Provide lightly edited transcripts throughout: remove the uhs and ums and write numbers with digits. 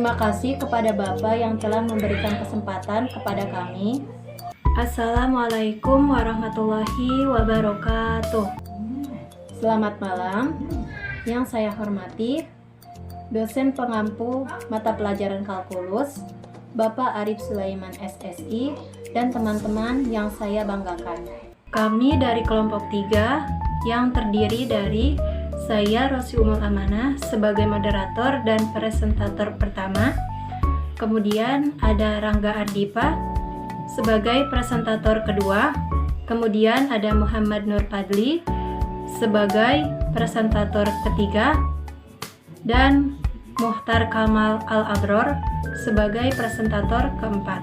Terima kasih kepada Bapak yang telah memberikan kesempatan kepada kami. Assalamualaikum warahmatullahi wabarakatuh. Selamat malam. Yang saya hormati dosen pengampu mata pelajaran kalkulus Bapak Arif Sulaiman SSI dan teman-teman yang saya banggakan. Kami dari kelompok 3 yang terdiri dari saya Rosi Umul Amanah sebagai moderator dan presentator pertama. Kemudian ada Rangga Ardipa sebagai presentator kedua. Kemudian ada Muhammad Nur Padli sebagai presentator ketiga. Dan Muhtar Kamal Al-Abror sebagai presentator keempat.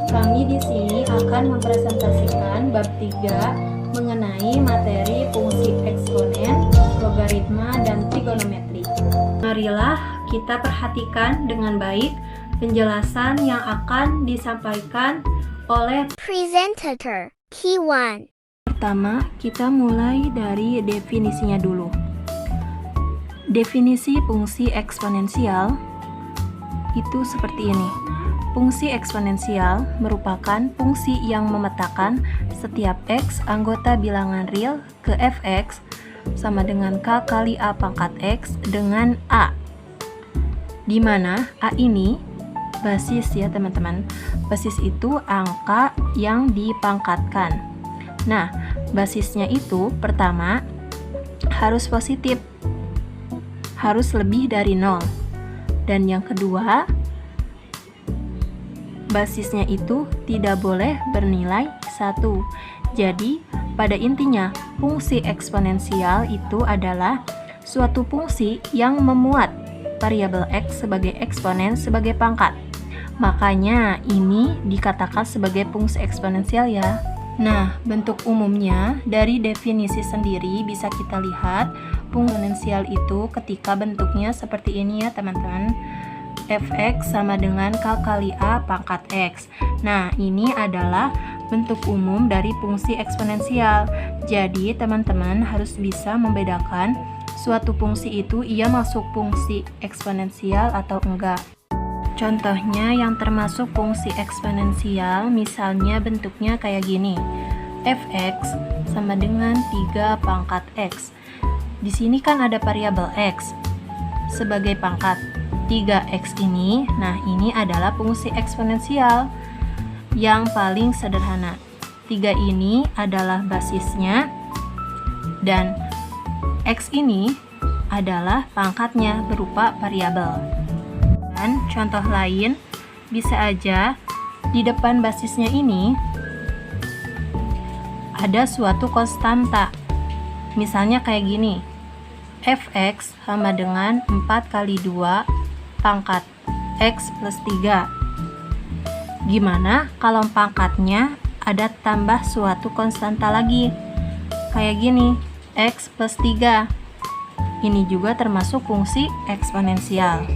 Kami di sini akan mempresentasikan bab 3 mengenai materi fungsi eksponen, logaritma, dan trigonometri. Marilah kita perhatikan dengan baik penjelasan yang akan disampaikan oleh presenter Key 1. Pertama, kita mulai dari definisinya dulu. Definisi fungsi eksponensial itu seperti ini. Fungsi eksponensial merupakan fungsi yang memetakan setiap x anggota bilangan real ke fx sama dengan k kali a pangkat x dengan a, di mana a ini basis ya teman-teman. Basis itu angka yang dipangkatkan. Nah, basisnya itu pertama harus positif, harus lebih dari 0. Dan yang kedua, basisnya itu tidak boleh bernilai 1. Jadi, pada intinya, fungsi eksponensial itu adalah suatu fungsi yang memuat variabel x sebagai eksponen sebagai pangkat. Makanya, ini dikatakan sebagai fungsi eksponensial ya. Nah, bentuk umumnya dari definisi sendiri bisa kita lihat fungsi eksponensial itu ketika bentuknya seperti ini ya teman-teman. Fx sama dengan k kali a pangkat x. Nah, ini adalah bentuk umum dari fungsi eksponensial. Jadi, teman-teman harus bisa membedakan suatu fungsi itu ia masuk fungsi eksponensial atau enggak. Contohnya yang termasuk fungsi eksponensial, misalnya bentuknya kayak gini. Fx sama dengan 3 pangkat x. Di sini kan ada variabel x sebagai pangkat. 3x ini, nah ini adalah fungsi eksponensial yang paling sederhana. 3 ini adalah basisnya dan x ini adalah pangkatnya berupa variabel. Dan contoh lain, bisa aja di depan basisnya ini ada suatu konstanta. Misalnya kayak gini. Fx sama dengan 4 kali 2 pangkat x plus 3. Gimana kalau pangkatnya ada tambah suatu konstanta lagi? Kayak gini, x plus 3. Ini juga termasuk fungsi eksponensial.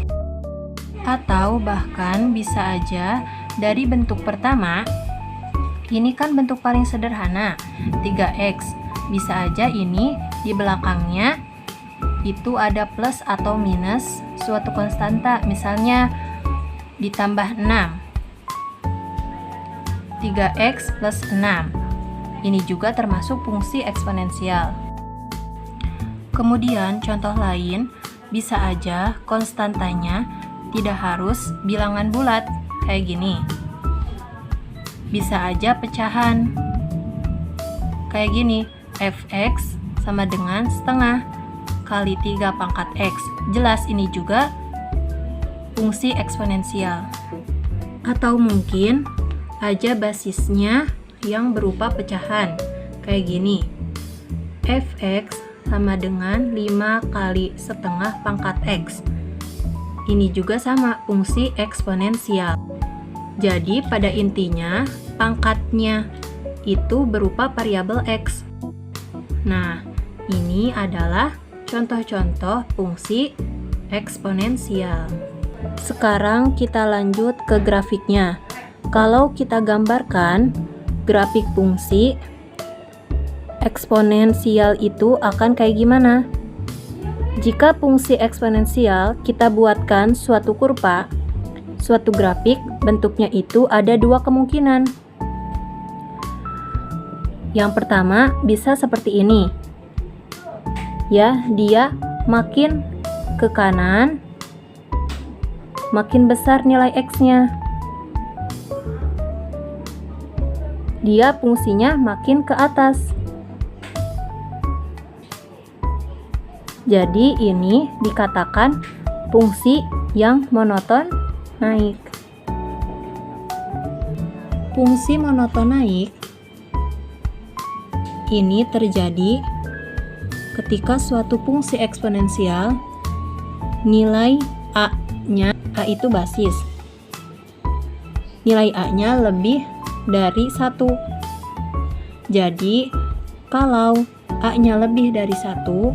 Atau bahkan bisa aja dari bentuk pertama, ini kan bentuk paling sederhana, 3x. Bisa aja ini di belakangnya itu ada plus atau minus suatu konstanta, misalnya ditambah 6. 3x plus 6. Ini juga termasuk fungsi eksponensial. Kemudian contoh lain, bisa aja konstantanya tidak harus bilangan bulat kayak gini. Bisa aja pecahan. Kayak gini, fx sama dengan setengah kali 3 pangkat x. Jelas ini juga fungsi eksponensial. Atau mungkin aja basisnya yang berupa pecahan. Kayak gini. Fx sama dengan 5 kali setengah pangkat x. Ini juga sama fungsi eksponensial. Jadi pada intinya pangkatnya itu berupa variabel x. Nah, ini adalah contoh-contoh fungsi eksponensial. Sekarang kita lanjut ke grafiknya. Kalau kita gambarkan grafik fungsi eksponensial itu akan kayak gimana? Jika fungsi eksponensial kita buatkan suatu kurva, suatu grafik, bentuknya itu ada dua kemungkinan. Yang pertama bisa seperti ini. Ya, dia makin ke kanan, makin besar nilai X-nya. Dia fungsinya makin ke atas. Jadi ini dikatakan fungsi yang monoton naik. Fungsi monoton naik ini terjadi ketika suatu fungsi eksponensial nilai A-nya, A itu basis, nilai A-nya lebih dari 1. Jadi kalau A-nya lebih dari 1,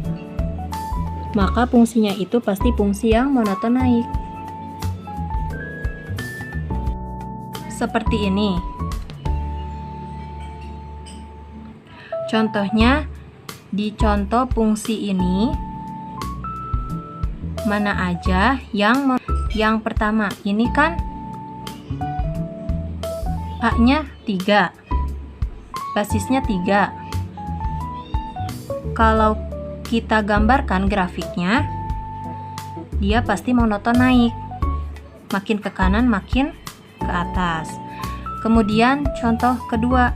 maka fungsinya itu pasti fungsi yang monoton naik. Seperti ini. Contohnya, di contoh fungsi ini, mana aja yang pertama, ini kan A-nya 3, basisnya 3. Kalau kita gambarkan grafiknya, dia pasti monoton naik, makin ke kanan makin ke atas. Kemudian contoh kedua,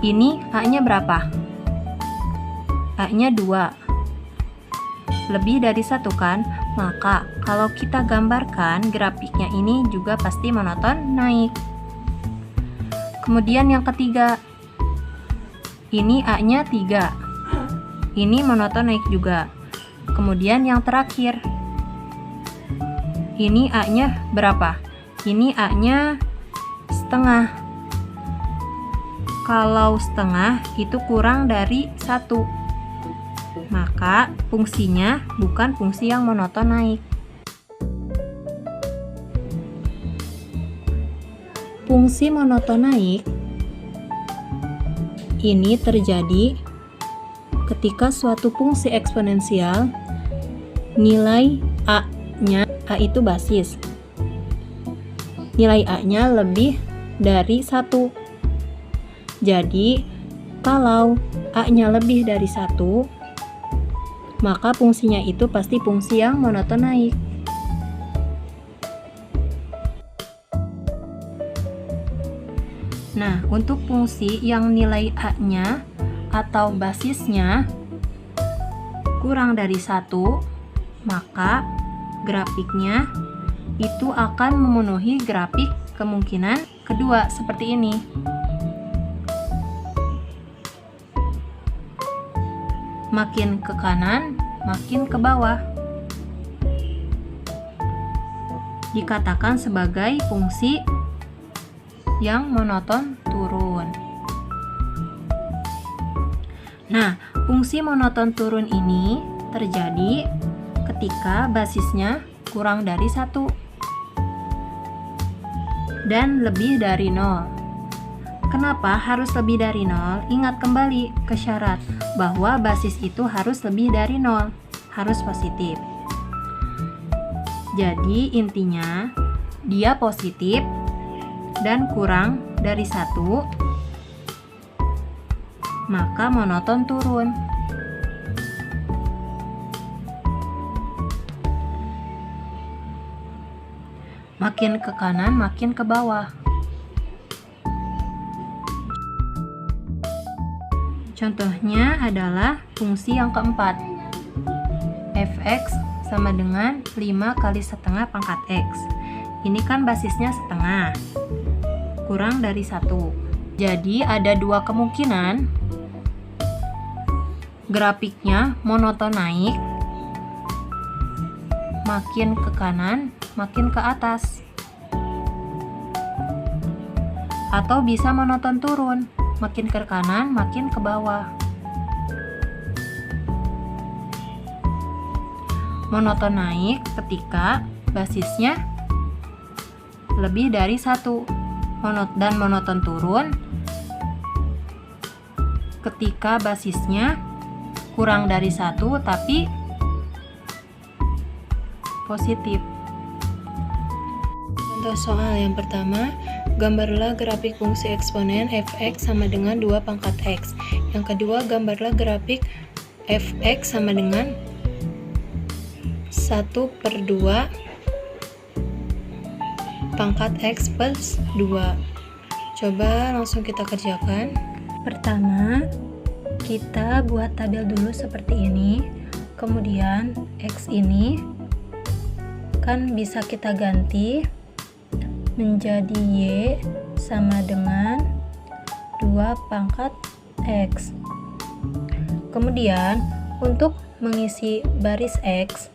ini A-nya berapa? A-nya 2, lebih dari 1 kan? Maka kalau kita gambarkan grafiknya ini juga pasti monoton naik. Kemudian yang ketiga, ini A-nya 3, ini monoton naik juga. Kemudian yang terakhir, ini A-nya berapa? Ini A-nya setengah. Kalau setengah itu kurang dari 1, maka fungsinya bukan fungsi yang monoton naik. Fungsi monoton naik ini terjadi ketika suatu fungsi eksponensial nilai A-nya, A itu basis, nilai A-nya lebih dari 1. Jadi kalau A-nya lebih dari 1, maka fungsinya itu pasti fungsi yang monoton naik. Nah, untuk fungsi yang nilai A-nya atau basisnya kurang dari 1, maka grafiknya itu akan memenuhi grafik kemungkinan kedua seperti ini. Makin ke kanan, makin ke bawah. Dikatakan sebagai fungsi yang monoton turun. Nah, fungsi monoton turun ini terjadi ketika basisnya kurang dari 1 dan lebih dari 0. Kenapa harus lebih dari 0? Ingat kembali ke syarat bahwa basis itu harus lebih dari 0, harus positif. Jadi intinya dia positif dan kurang dari 1, maka monoton turun. Makin ke kanan, makin ke bawah. Contohnya adalah fungsi yang keempat, f(x) sama dengan 5 kali setengah pangkat x. Ini kan basisnya setengah, kurang dari 1. Jadi ada dua kemungkinan, grafiknya monoton naik, makin ke kanan, makin ke atas. Atau bisa monoton turun, makin ke kanan, makin ke bawah. Monoton naik ketika basisnya lebih dari 1, dan monoton turun ketika basisnya kurang dari 1 tapi positif. Contoh soal yang pertama, gambarlah grafik fungsi eksponen f(x) sama dengan 2 pangkat x. Yang kedua, gambarlah grafik f(x) sama dengan 1/2 pangkat x plus 2. Coba langsung kita kerjakan. Pertama, kita buat tabel dulu seperti ini. Kemudian x ini kan bisa kita ganti menjadi y sama dengan 2 pangkat x. Kemudian untuk mengisi baris x,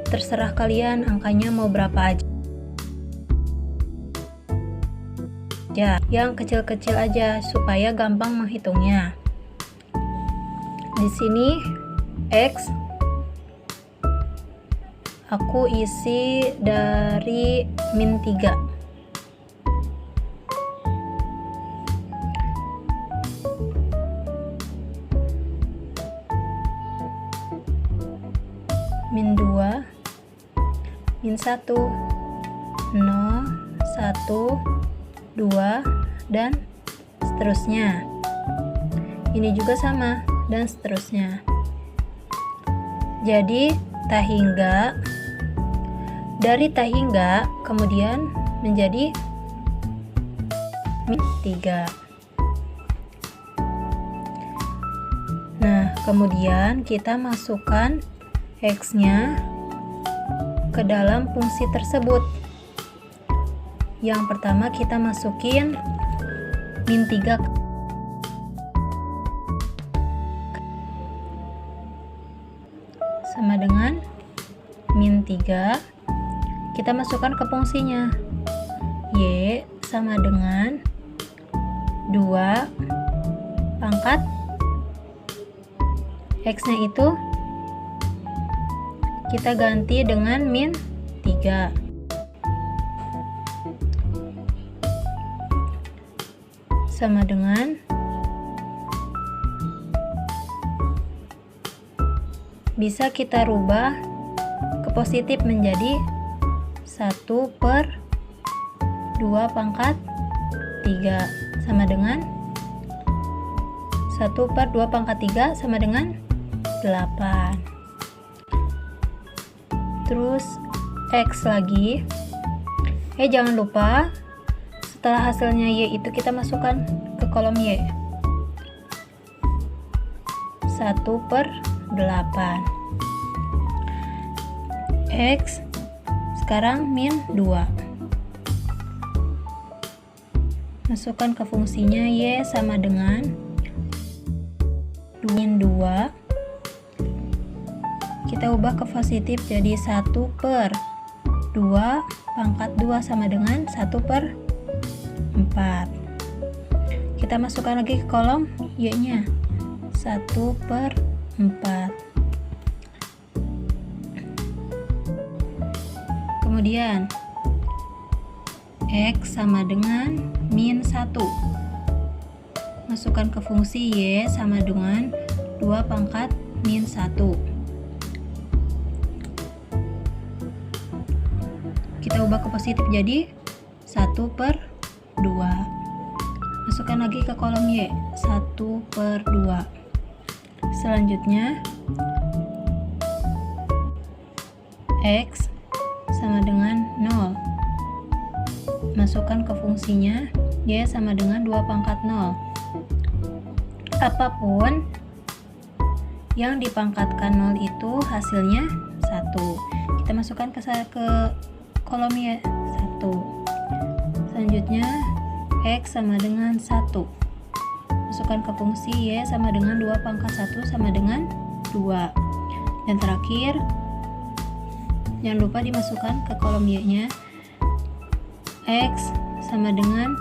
terserah kalian angkanya mau berapa aja. Yang kecil-kecil aja supaya gampang menghitungnya. Di sini x aku isi dari -3. -2, -1, 0, 1, 2, dan seterusnya. Ini juga sama, dan seterusnya. Jadi tak hingga, dari tak hingga kemudian menjadi -3. Nah, kemudian kita masukkan x-nya ke dalam fungsi tersebut. Yang pertama kita masukin -3 sama dengan -3. Kita masukkan ke fungsinya. Y sama dengan 2 pangkat x-nya itu kita ganti dengan -3. Sama dengan bisa kita rubah ke positif menjadi 1/2 pangkat 3 sama dengan 1/2 pangkat 3 sama dengan 8. Terus x lagi. Jangan lupa setelah hasilnya y itu kita masukkan ke kolom y. 1/8. X sekarang -2. Masukkan ke fungsinya y sama dengan -2. Kita ubah ke positif jadi 1/2 pangkat 2 sama dengan 1/4. Kita masukkan lagi ke kolom y-nya 1/4. Kemudian x sama dengan -1. Masukkan ke fungsi y sama dengan 2 pangkat -1. Kita ubah ke positif jadi 1/2. Masukkan lagi ke kolom y 1/2. Selanjutnya x sama dengan 0. Masukkan ke fungsinya y sama dengan 2 pangkat 0. Apapun yang dipangkatkan 0 itu hasilnya 1. Kita masukkan ke kolom y 1. Selanjutnya x sama dengan 1. Masukkan ke fungsi y sama dengan 2 pangkat 1 sama dengan 2. Dan terakhir jangan lupa dimasukkan ke kolom y-nya. X sama dengan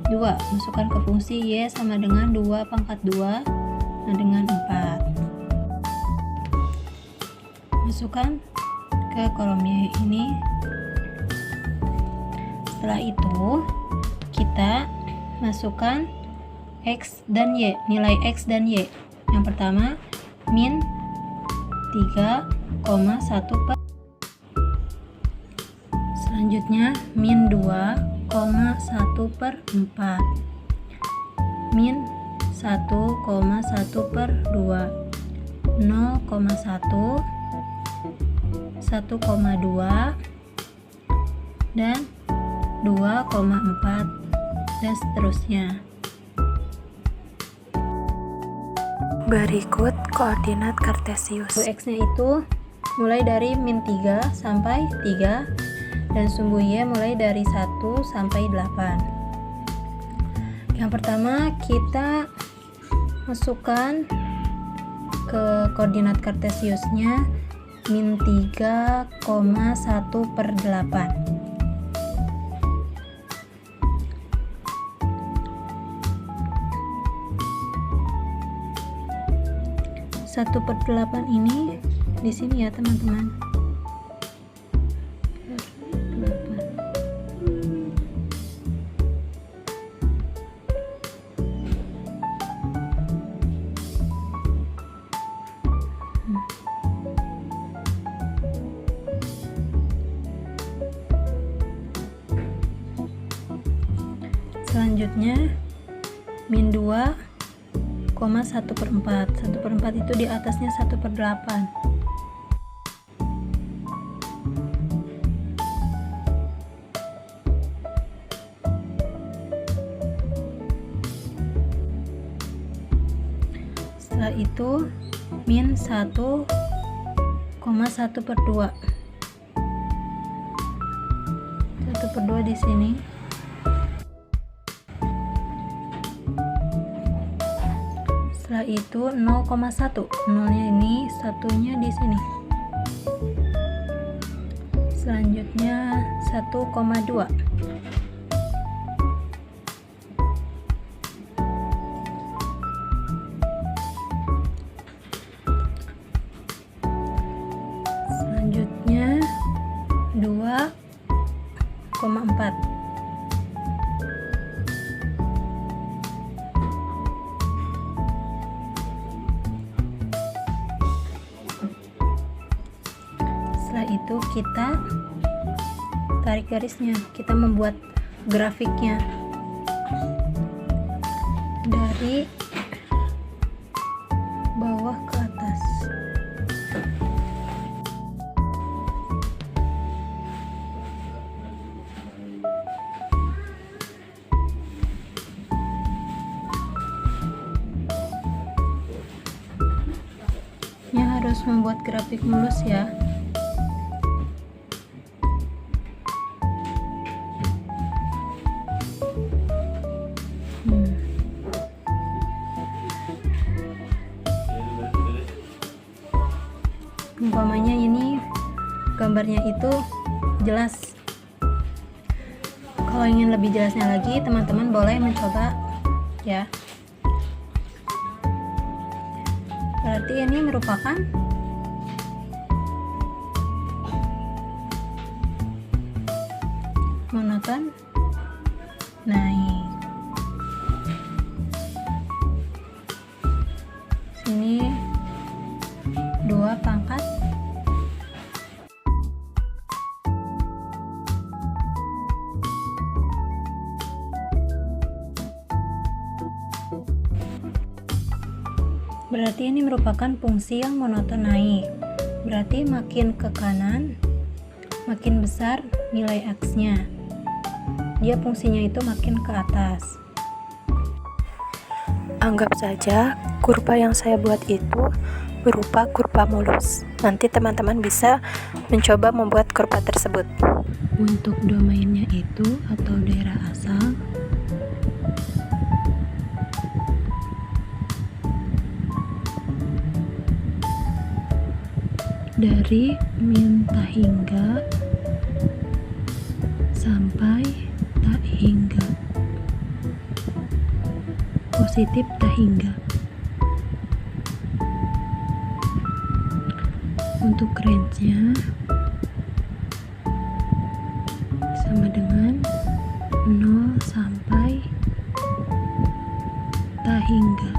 2. Masukkan ke fungsi y sama dengan 2 pangkat 2 dengan 4. Masukkan ke kolom y ini. Setelah itu kita masukkan x dan y, nilai x dan y. Yang pertama min 3,1 per. Selanjutnya min 2,1 per 4, min 1,1 per 2, 0,1, 1,2, dan 2,4, dan seterusnya. Berikut koordinat kartesius. X-nya itu mulai dari min 3 sampai 3, dan sumbu Y mulai dari 1 sampai 8. Yang pertama kita masukkan ke koordinat kartesiusnya min 3,1 per 8. 1/8 ini di sini ya teman-teman. Selanjutnya min 2,1/4. 1/4 itu di atasnya 1/8. Setelah itu min 1,1/2. 1/2 di sini. Setelah itu 0,1. Nolnya ini, satunya di sini. Selanjutnya 1,2. Selanjutnya 2,4. Setelah itu kita tarik garisnya, kita membuat grafiknya dari bawah ke atas. Ini harus membuat grafik mulus ya. Umpamanya ini gambarnya itu jelas. Kalau ingin lebih jelasnya lagi, teman-teman boleh mencoba ya. Berarti ini merupakan monoton naik. Sini 2 pangkat. Berarti ini merupakan fungsi yang monoton naik. Berarti makin ke kanan, makin besar nilai X-nya. Dia fungsinya itu makin ke atas. Anggap saja kurva yang saya buat itu berupa kurva mulus. Nanti teman-teman bisa mencoba membuat kurva tersebut. Untuk domainnya itu atau daerah asal, dari min tak hingga sampai tak hingga, positif tak hingga. Untuk range-nya sama dengan 0 sampai tak hingga.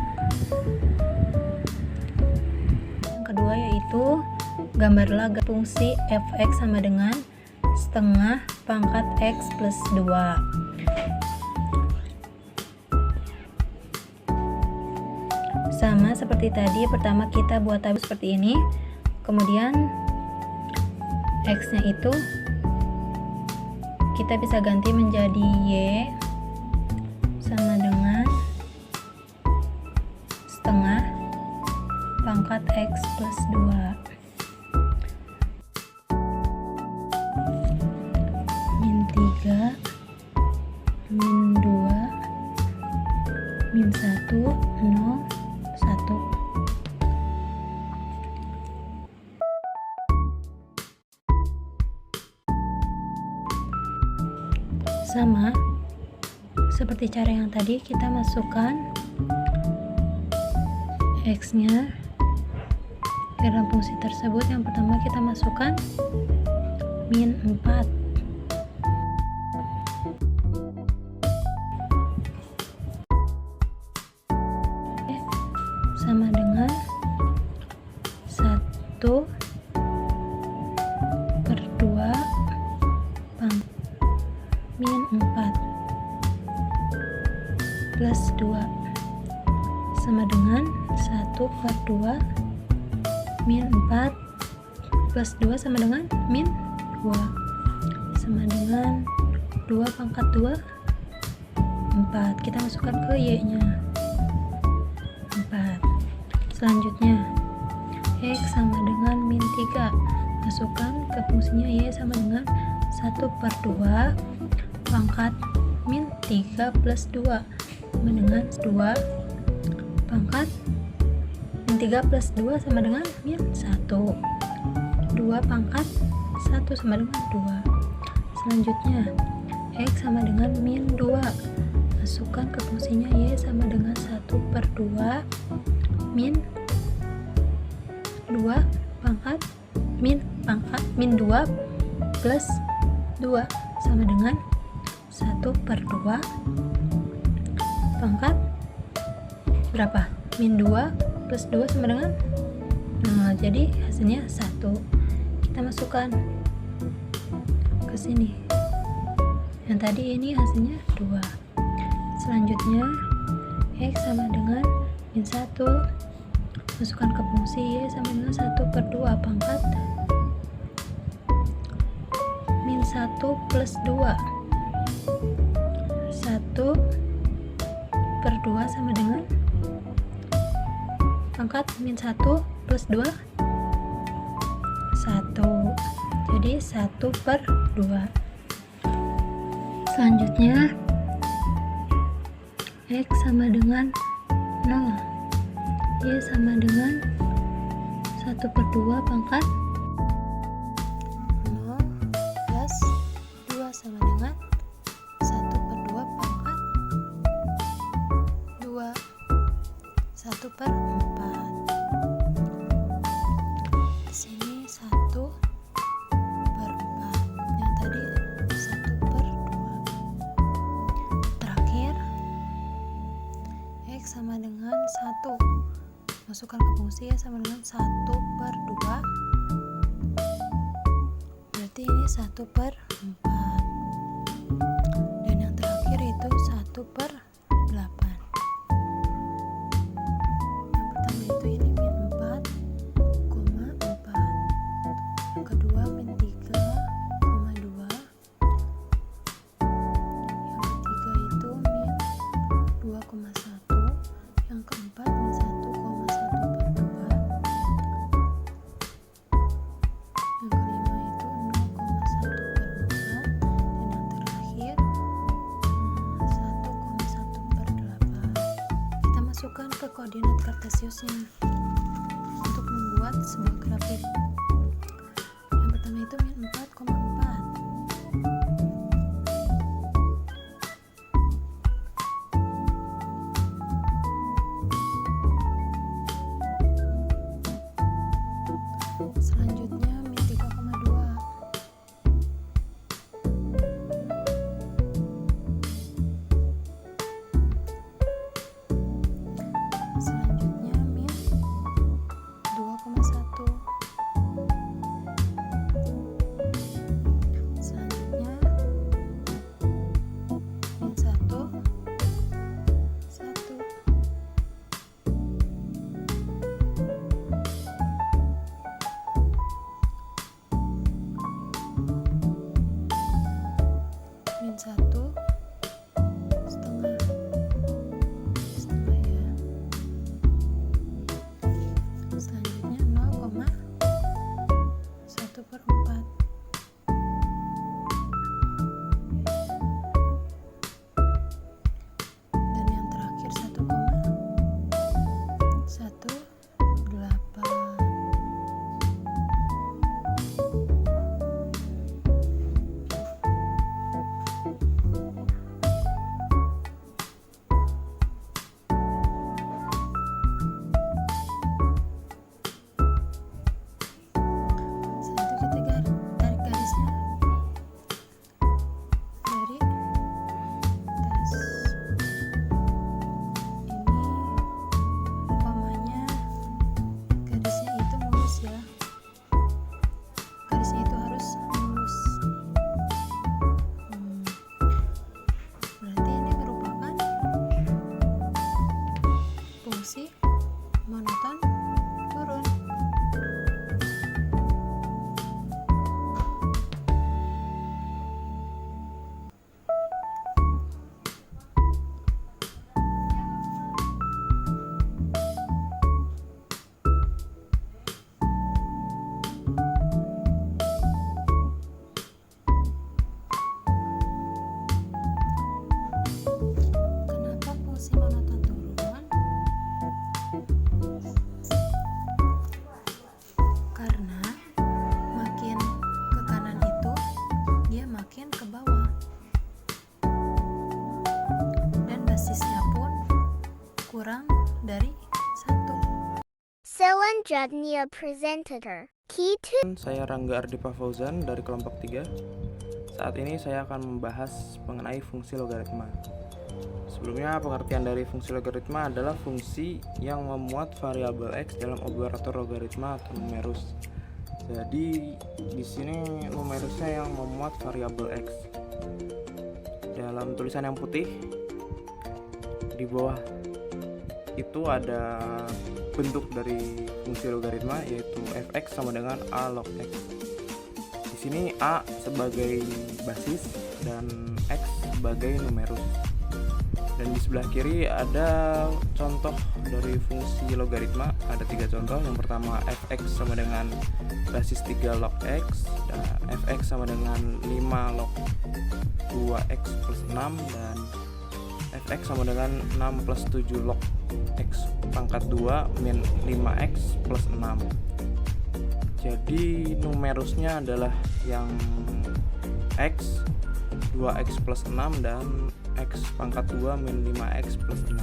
gambarlah fungsi f(x) sama dengan setengah pangkat x plus 2. Sama seperti tadi, pertama kita buat tabel seperti ini, kemudian x-nya itu kita bisa ganti menjadi y sama dengan setengah pangkat x plus 2 min 3 min 2 min 1 0 1. Sama seperti cara yang tadi, kita masukkan x-nya ke dalam fungsi tersebut. Yang pertama kita masukkan min 4. Sama dengan 1/2 min 4 plus 2 sama dengan 1/2 min 4 plus 2 sama dengan min 2 sama dengan 2 pangkat 2 4. Kita masukkan ke y nya 4. Selanjutnya x sama dengan min 3, masukkan ke fungsinya y sama dengan 1/2 pangkat min 3 plus 2 sama dengan 2 pangkat min 3 plus 2 sama dengan min 1. 2 pangkat 1 sama dengan 2. Selanjutnya x sama dengan min 2, masukkan ke fungsinya y sama dengan 1/2 min 2 pangkat min 2 plus 2 sama dengan 1/2 pangkat berapa? Min 2 plus 2 sama dengan 0. Jadi hasilnya 1. Kita masukkan ke sini. Yang tadi ini hasilnya 2. Selanjutnya x sama dengan min 1, masukkan ke fungsi y sama dengan 1/2 pangkat min 1 plus 2. 1/2 sama dengan pangkat min 1 plus 2 1. Jadi 1/2. Selanjutnya x sama dengan 0, y sama dengan 1/2 pangkat 0 plus 2 sama dengan 1/2 pangkat 2, 1/4. Di sini 1/4. Yang tadi 1/2. Terakhir x sama dengan 1, masukkan ke fungsi ya sama dengan 1/2, berarti ini 1/4. Dan yang terakhir itu 1/8. Yang pertama itu ini min 4,4, yang kedua min 3,2, yang ketiga itu min 2,1, yang keempat min 1,1/2, yang kelima itu 0,1/2, dan yang terakhir 1,1/8. Kita masukkan ke koordinat kartesiusnya untuk membuat sebuah grafik. Yang pertama itu min 4,4. Selanjutnya min 3,2. Selanjutnya min 2,1. fungsi monoton turun. Kenapa fungsi monoton turun? Karena makin ke kanan itu dia makin ke bawah, dan basisnya pun kurang dari 1. Selanjutnya presenter. Key 2. Saya Rangga Ardipa Fauzan dari kelompok 3. Saat ini saya akan membahas mengenai fungsi logaritma. Sebelumnya, pengertian dari fungsi logaritma adalah fungsi yang memuat variabel x dalam operator logaritma atau numerus. Jadi di sini numerusnya yang memuat variabel x. Dalam tulisan yang putih di bawah itu ada bentuk dari fungsi logaritma, yaitu fx sama dengan a log x. Di sini a sebagai basis dan x sebagai numerus. Dan di sebelah kiri ada contoh dari fungsi logaritma, ada 3 contoh. Yang pertama fx sama dengan basis 3 log x, dan fx sama dengan 5 log 2x plus 6, dan fx sama dengan 6 plus 7 log x pangkat 2 min 5x plus 6. Jadi numerusnya adalah yang x, 2x plus 6, dan x pangkat 2 min 5x plus 6.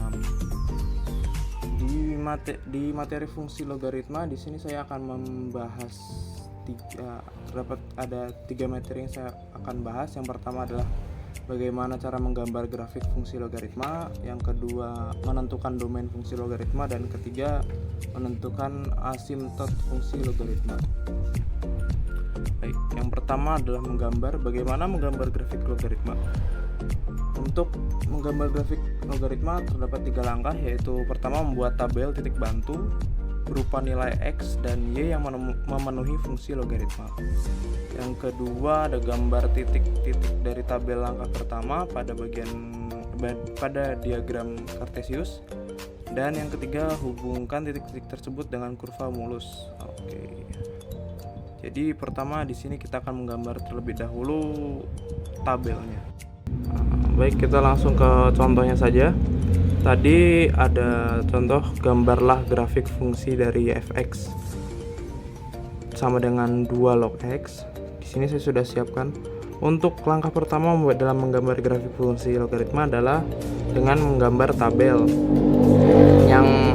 Di materi fungsi logaritma di sini saya akan membahas ada 3 materi yang saya akan bahas. Yang pertama adalah bagaimana cara menggambar grafik fungsi logaritma, yang kedua menentukan domain fungsi logaritma, dan ketiga menentukan asimtot fungsi logaritma. Baik, yang pertama adalah bagaimana menggambar grafik logaritma. Untuk menggambar grafik logaritma terdapat 3 langkah, yaitu pertama membuat tabel titik bantu berupa nilai x dan y yang memenuhi fungsi logaritma. Yang kedua ada gambar titik-titik dari tabel langkah pertama pada diagram Cartesius, dan yang ketiga hubungkan titik-titik tersebut dengan kurva mulus. Oke. Jadi pertama di sini kita akan menggambar terlebih dahulu tabelnya. Baik, kita langsung ke contohnya saja. Tadi ada contoh gambarlah grafik fungsi dari fx sama dengan 2 log x. Di sini saya sudah siapkan. Untuk langkah pertama dalam menggambar grafik fungsi logaritma adalah dengan menggambar tabel yang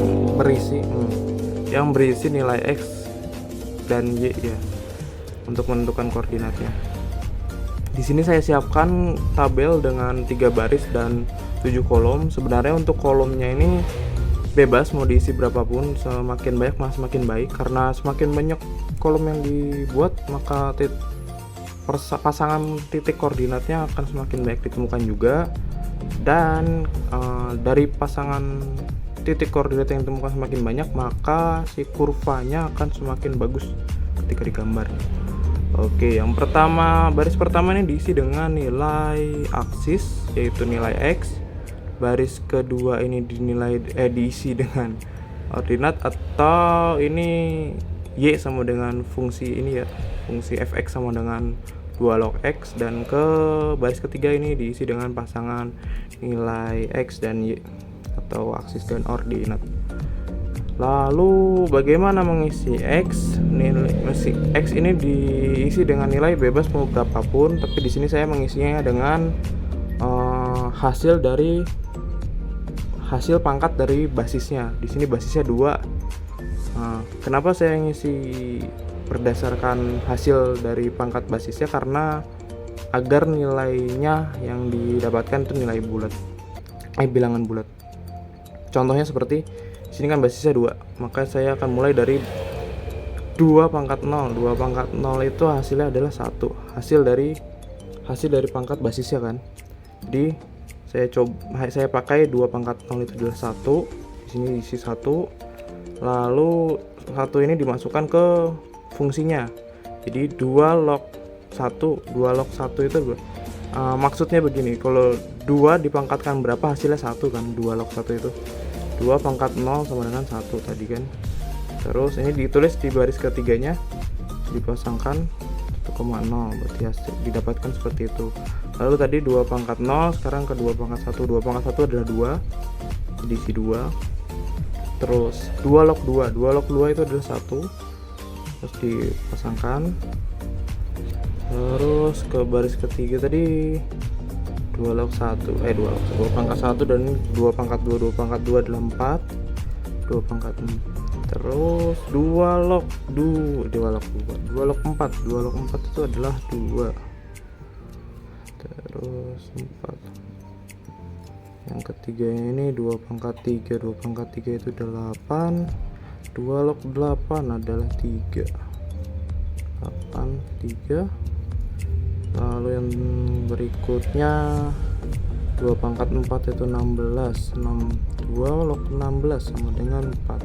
berisi nilai x dan y ya, untuk menentukan koordinatnya. Di sini saya siapkan tabel dengan 3 baris dan 7 kolom. Sebenarnya untuk kolomnya ini bebas mau diisi berapapun, semakin banyak semakin baik, karena semakin banyak kolom yang dibuat maka pasangan titik koordinatnya akan semakin banyak ditemukan juga, dan dari pasangan titik koordinat yang ditemukan semakin banyak maka si kurvanya akan semakin bagus ketika digambar. Oke, yang pertama, baris pertama ini diisi dengan nilai aksis, yaitu nilai x. Baris kedua ini diisi dengan ordinat, atau ini y sama dengan fungsi ini ya, fungsi fx sama dengan 2 log x, dan ke baris ketiga ini diisi dengan pasangan nilai x dan y atau aksis dan ordinat. Lalu bagaimana mengisi x? X ini diisi dengan nilai bebas mau berapapun, tapi di sini saya mengisinya dengan hasil pangkat dari basisnya. Di sini basisnya 2. Kenapa saya ngisi berdasarkan hasil dari pangkat basisnya? Karena agar nilainya yang didapatkan itu nilai bulat, bilangan bulat. Contohnya seperti di sini kan basisnya 2, maka saya akan mulai dari 2 pangkat 0. 2 pangkat 0 itu hasilnya adalah 1, hasil dari pangkat basisnya kan. Jadi saya pakai 2 pangkat 0 itu adalah 1, Di sini diisi 1, lalu 1 ini dimasukkan ke fungsinya. Jadi 2 log 1 itu maksudnya begini, kalau 2 dipangkatkan berapa hasilnya 1 kan, 2 log 1 itu 2 pangkat 0 sama dengan 1 tadi kan. Terus ini ditulis di baris ketiganya, dipasangkan 1,0, berarti hasil didapatkan seperti itu. Lalu tadi 2 pangkat 0, sekarang ke 2 pangkat 1. 2 pangkat 1 adalah 2, diisi 2. Terus 2 log 2 itu adalah 1, terus dipasangkan. Terus ke baris ketiga tadi 2 log 1 2 pangkat 1 dan 2 pangkat 2 adalah 4, 2 pangkat 4. Terus 2 log 4 itu adalah 2, terus 4. Yang ketiga ini 2 pangkat 3 itu adalah 8, 2 log 8 adalah 3, 8, 3. Lalu yang berikutnya 2 pangkat 4 itu 16, 2 log 16 sama dengan 4.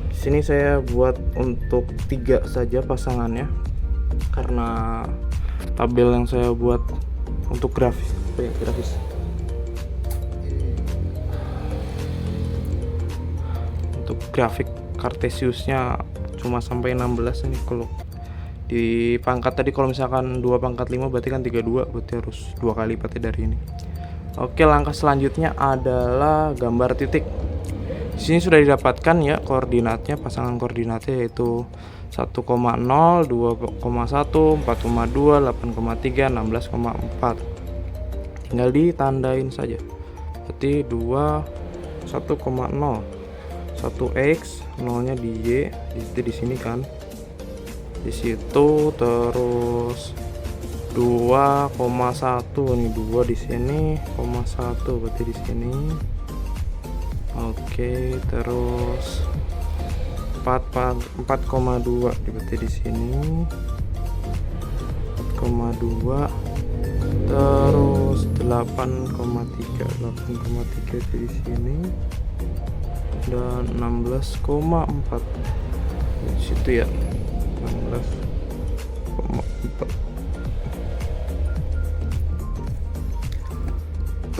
Di sini saya buat untuk 3 saja pasangannya, karena tabel yang saya buat untuk grafis untuk grafik Cartesiusnya cuma sampai 16 ini. Kalau di pangkat tadi, kalau misalkan 2 pangkat 5 berarti kan 32, berarti harus 2 kali lipatnya dari ini. Oke, langkah selanjutnya adalah gambar titik. Di sini sudah didapatkan ya koordinatnya, pasangan koordinatnya yaitu 1,0, 2,1, 4,2, 8,3, 16,4. Tinggal ditandain saja. Berarti 1,0, 1x, 0-nya di y, di sini kan. Di situ terus 2,1 nih, 2 di sini, 1 berarti di sini. Oke, terus 4,2 berarti di sini, 4,2, terus 8,3 di sini, dan 16,4 di situ ya, 16,4.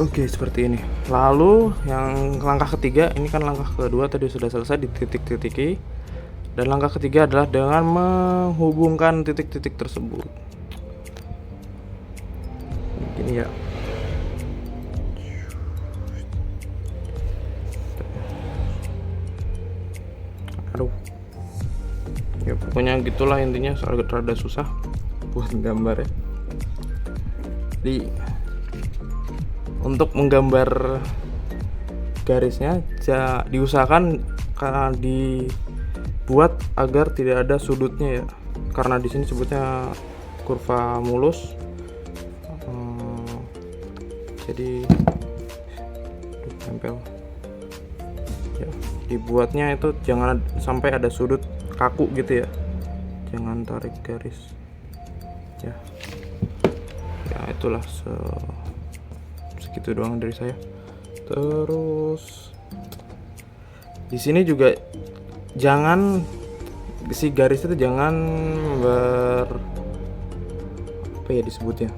Oke, seperti ini. Lalu yang langkah ketiga, ini kan langkah kedua tadi sudah selesai di titik-titiki, dan langkah ketiga adalah dengan menghubungkan titik-titik tersebut. Begini ya. Aduh. Ya pokoknya gitulah intinya, agak rada susah buat gambar ya. Jadi untuk menggambar garisnya diusahakan karena dibuat agar tidak ada sudutnya ya, karena di sini sebutnya kurva mulus. Jadi tempel ya, dibuatnya itu jangan sampai ada sudut kaku gitu ya, jangan tarik garis ya. Itulah segitu doang dari saya. Terus di sini juga jangan, si garis itu jangan apa ya disebutnya,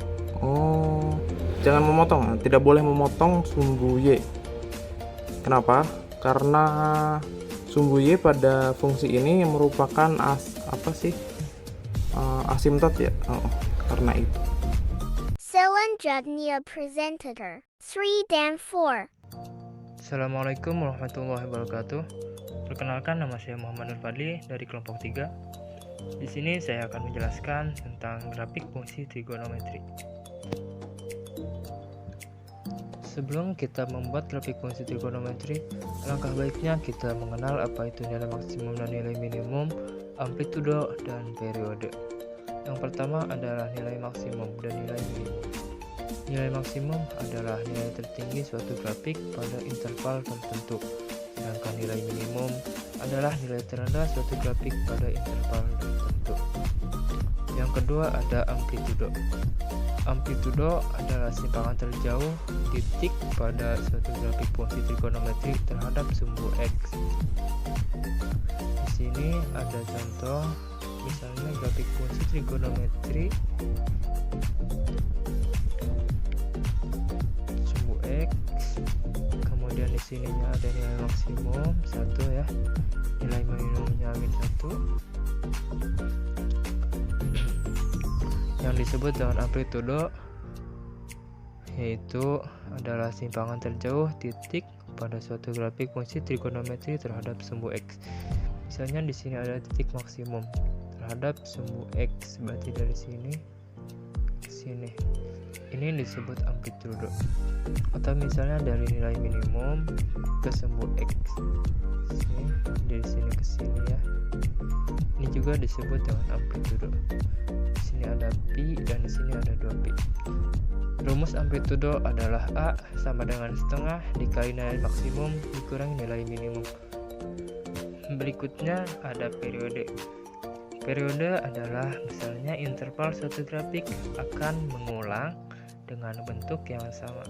jangan memotong, tidak boleh memotong sumbu y. Kenapa? Karena sumbu y pada fungsi ini merupakan asimtot ya. Karena itu. Selanjutnya presenter 3 dan 4. Assalamualaikum warahmatullahi wabarakatuh. Perkenalkan, nama saya Muhammad Nur Fadli dari kelompok 3. Di sini saya akan menjelaskan tentang grafik fungsi trigonometri. Sebelum kita membuat grafik fungsi trigonometri, langkah baiknya kita mengenal apa itu nilai maksimum dan nilai minimum, amplitudo, dan periode. Yang pertama adalah nilai maksimum dan nilai minimum. Nilai maksimum adalah nilai tertinggi suatu grafik pada interval tertentu, sedangkan nilai minimum adalah nilai terendah suatu grafik pada interval tertentu. Yang kedua ada amplitudo. Amplitudo adalah simpangan terjauh titik pada suatu grafik fungsi trigonometri terhadap sumbu X. Di sini ada contoh, misalnya grafik fungsi trigonometri sumbu X. Kemudian di sininya ada nilai maksimum 1 ya. Nilai minimumnya -1. Yang disebut dengan amplitudo yaitu adalah simpangan terjauh titik pada suatu grafik fungsi trigonometri terhadap sumbu X. Misalnya di sini ada titik maksimum terhadap sumbu X, berarti dari sini ke sini. Ini disebut amplitudo. Atau misalnya dari nilai minimum ke sumbu X. Sini, dari sini ke sini ya. Ini juga disebut dengan amplitudo. Di sini ada pi dan di sini ada 2pi. Rumus amplitudo adalah A sama dengan setengah dikali nilai maksimum dikurangi nilai minimum. Berikutnya ada periode. Periode adalah misalnya interval suatu grafik akan mengulang dengan bentuk yang sama.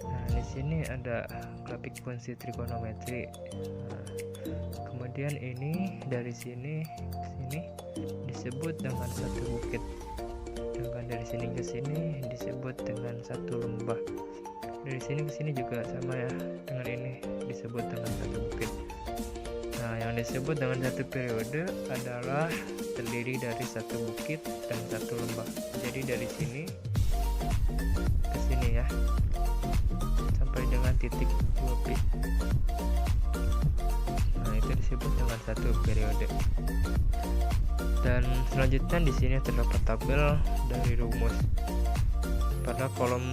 Nah, di sini ada grafik fungsi trigonometri. Nah, kemudian ini dari sini ke sini disebut dengan satu bukit. Sedangkan dari sini ke sini disebut dengan satu lembah. Dari sini ke sini juga sama ya, dengan ini disebut dengan satu bukit. Nah, yang disebut dengan satu periode adalah terdiri dari satu bukit dan satu lembah. Jadi dari sini ke sini ya, sampai dengan titik 2pi. Nah, itu disebut dengan satu periode. Dan selanjutnya di sini terdapat tabel dari rumus. Pada kolom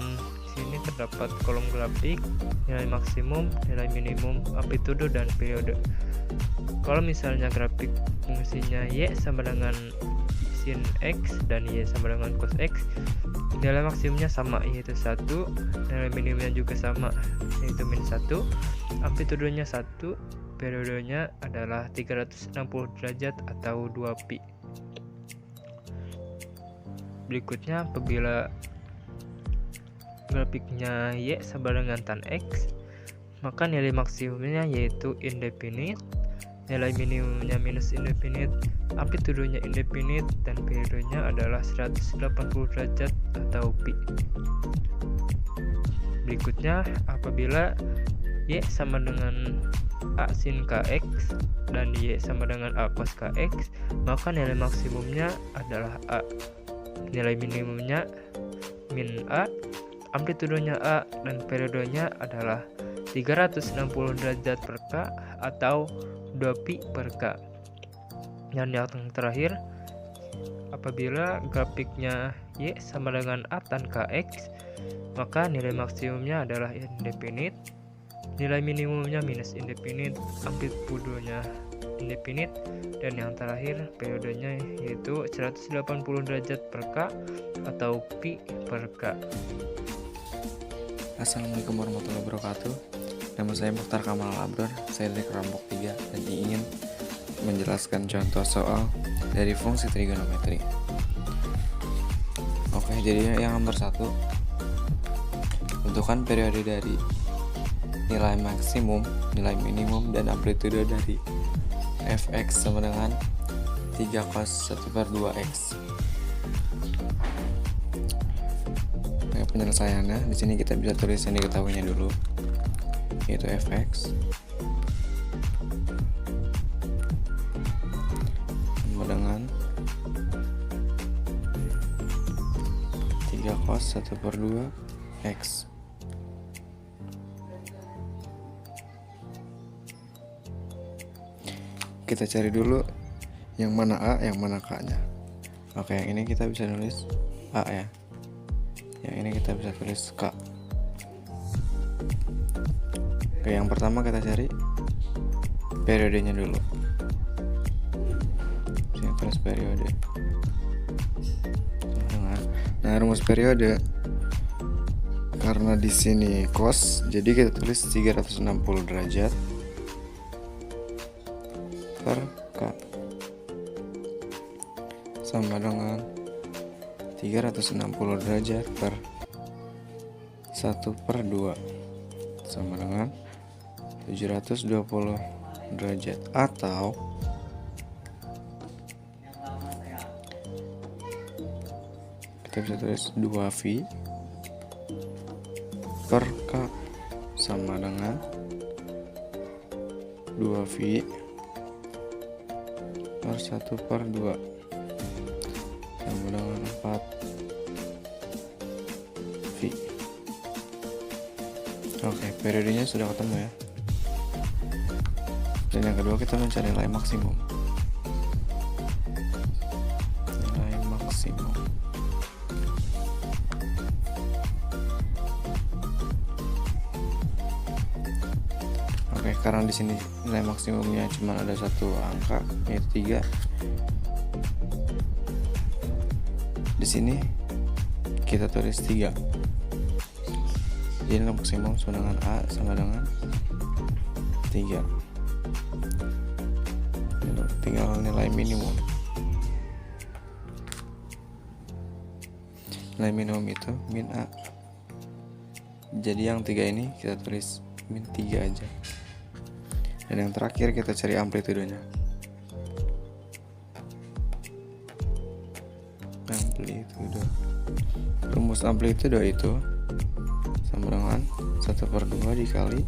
sini terdapat kolom grafik, nilai maksimum, nilai minimum, amplitudo, dan periode. Kalau misalnya grafik fungsinya y sama dengan sin x dan y sama dengan cos x, nilai maksimumnya sama yaitu 1, nilai minimumnya juga sama yaitu -1, amplitudonya 1, periodenya adalah 360 derajat atau 2pi. Berikutnya, apabila grafiknya y sama dengan tan x, maka nilai maksimumnya yaitu indefinite, nilai minimumnya minus indefinite, amplitudonya indefinite, dan periodenya adalah 180 derajat atau pi. Berikutnya, apabila y sama dengan a sin kx dan y sama dengan a cos kx, maka nilai maksimumnya adalah a, nilai minimumnya min a, amplitudonya a, dan periodenya adalah 360 derajat per k atau 2pi per k. Dan yang terakhir, apabila grafiknya y sama dengan a tan kx, maka nilai maksimumnya adalah indefinite, nilai minimumnya minus indefinite, amplitudonya indefinite, dan yang terakhir periodenya yaitu 180 derajat per k atau pi per k. Assalamualaikum warahmatullahi wabarakatuh. Nama saya Mukhtar Kamal Abror, saya dari kelompok 3 dan ingin menjelaskan contoh soal dari fungsi trigonometri. Oke, jadi yang nomor 1, tentukan periode dari nilai maksimum, nilai minimum, dan amplitudo dari fx sama dengan 3 cos 1/2x. Penyelesaiannya di sini kita bisa tulis yang diketahuinya dulu, yaitu fx sama dengan 3 cos 1/2x. Kita cari dulu yang mana a, yang mana k nya. Oke, yang ini kita bisa nulis a ya, yang ini kita bisa tulis k. Oke, yang pertama kita cari periodenya dulu. Saya tulis periode. Nah, rumus periode, karena di sini cos, jadi kita tulis 360 derajat per k sama dengan 360 derajat per 1/2 sama dengan 720 derajat, atau kita bisa tulis 2V per K sama dengan 2V per 1/2 sama dengan 4V. Oke, periodenya sudah ketemu ya. Dan yang kedua kita mencari nilai maksimum. Nilai maksimum. Oke, karena di sini nilai maksimumnya cuma ada satu angka, yaitu 3. Di sini kita tulis 3. Jadi nilai maksimum sama dengan A sama dengan 3. Tinggal nilai minimum. Nilai minimum itu min A. Jadi yang 3 ini kita tulis min 3 aja. Dan yang terakhir kita cari amplitudenya. Amplitude. Rumus amplitude itu sama dengan 1/2 dikali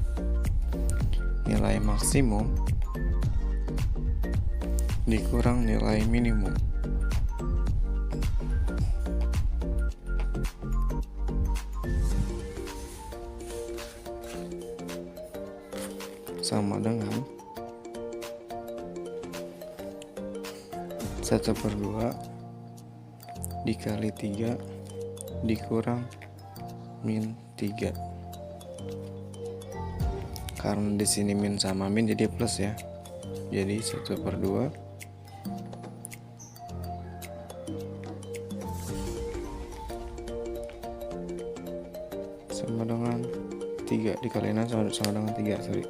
nilai maksimum dikurang nilai minimum. Sama dengan 1/2 dikali 3 dikurang min 3. Karena di sini min sama min jadi plus ya. Jadi 1/2 sama dengan 3 dikali 6 sama dengan 3, sorry.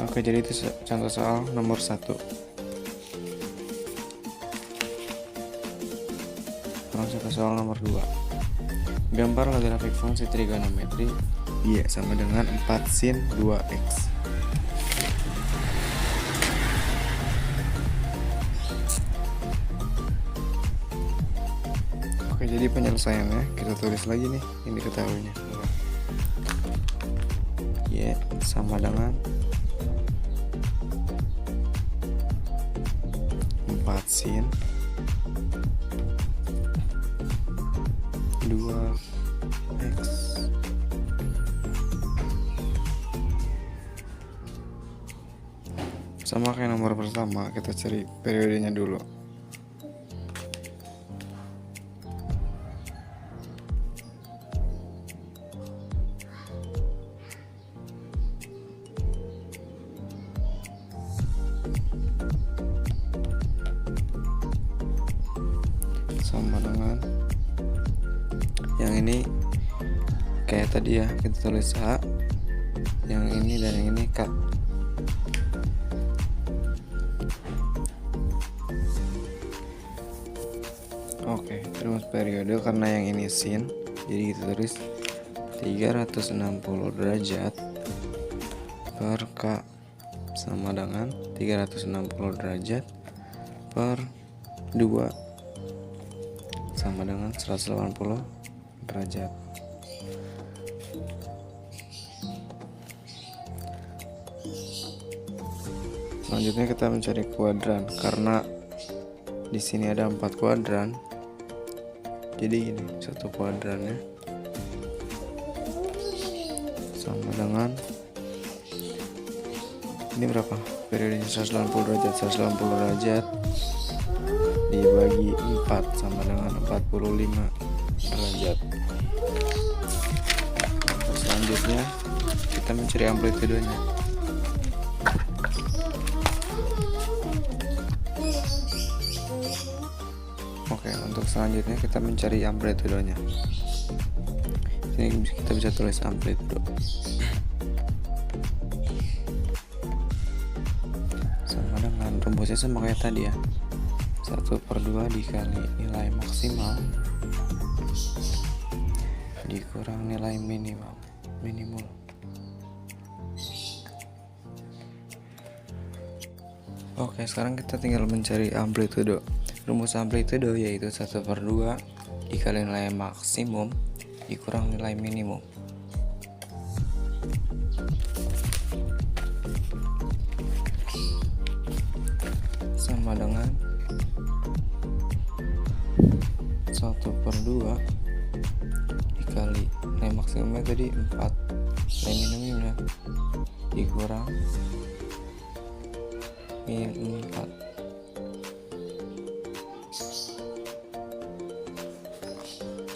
Oke, jadi itu contoh soal nomor 1. Sekarang contoh soal nomor 2. Gambarlah grafik fungsi trigonometri Y sama dengan 4 sin 2x. Oke, jadi penyelesaiannya kita tulis lagi nih, ini diketahuinya. Y sama dengan 4 sin 2x. Sama kayak nomor pertama, kita cari periodenya dulu. Sama dengan yang ini kayak tadi ya, kita tulis H, yang ini dan yang ini K. Oke, terus periode karena yang ini sin, jadi kita tulis 360 derajat per K sama dengan 360 derajat per 2 sama dengan 180 derajat. Selanjutnya kita mencari kuadran, karena di sini ada 4 kuadran. Jadi ini satu kuadrannya sama dengan ini berapa? Periodenya 180 derajat. 180 derajat dibagi 4 sama dengan 45 derajat. Selanjutnya kita mencari amplitudenya. Oke, untuk selanjutnya kita mencari amplitudenya. Ini kita bisa tulis amplitudo sama dengan rumusnya sama kayak tadi ya, 1/2 dikali nilai maksimal dikurang nilai minimum. Oke, sekarang kita tinggal mencari amplitudo. Rumus amplitudo yaitu 1/2 dikali nilai maksimum dikurang nilai minimum. Sama dengan 1/2 dikali nilai maksimumnya tadi 4, nilai minimumnya dikurang min 4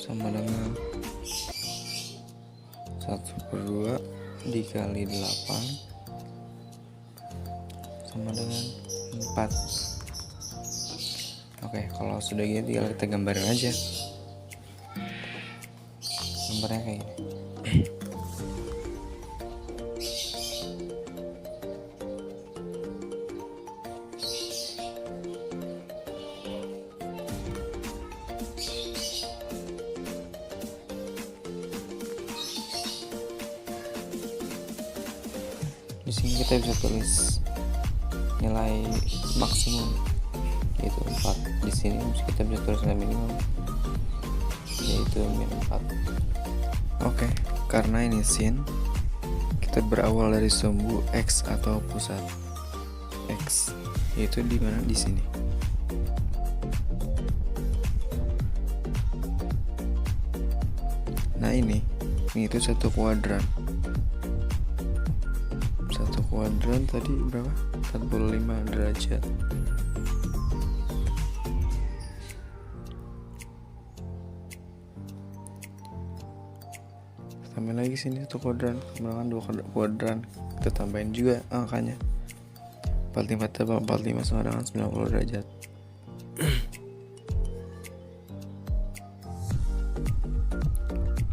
sama dengan 1/2 dikali 8 sama dengan 4. Oke, kalau sudah gini tinggal kita gambarin aja. Gambarnya kayak gini. Di sini kita bisa tulis nilai maksimum yaitu 4. Di sini kita bisa tulis nilai minimum yaitu min 4. Oke, karena ini sin, kita berawal dari sumbu X atau pusat X, yaitu di mana? Di sini. Nah ini itu satu kuadran. Satu kuadran tadi berapa? 45 derajat. Tambah lagi sini satu kuadran, kemudian 2 kuadran, kita tambahin juga angkanya. 45 tambah 45 sama dengan 90 derajat.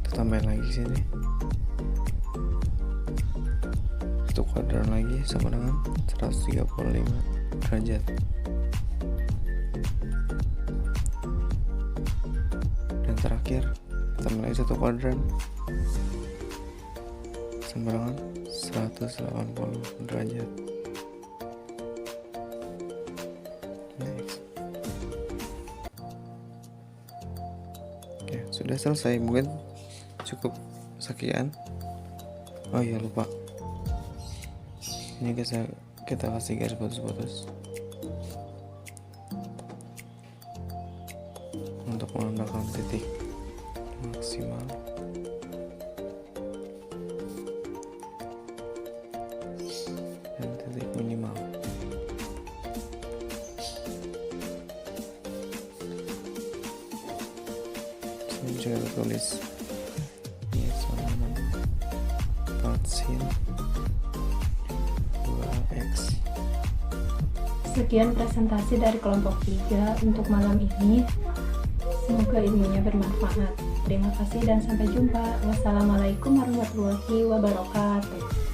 Kita tambahin lagi sini. Satu kuadran lagi sama dengan 135 derajat. Dan terakhir tambah lagi satu kuadran sama dengan 180 derajat. Next. Oke, sudah selesai. Mungkin cukup sekian. Oh iya, lupa. Ini kita kasih garis putus-putus untuk menambahkan titik maksimal. Dan titik minimal. Sini juga kita tulis ini sama dengan 4 sin 2x. Sekian presentasi dari kelompok 3 untuk malam ini. Semoga ilmunya bermanfaat. Terima kasih dan sampai jumpa. Wassalamualaikum warahmatullahi wabarakatuh.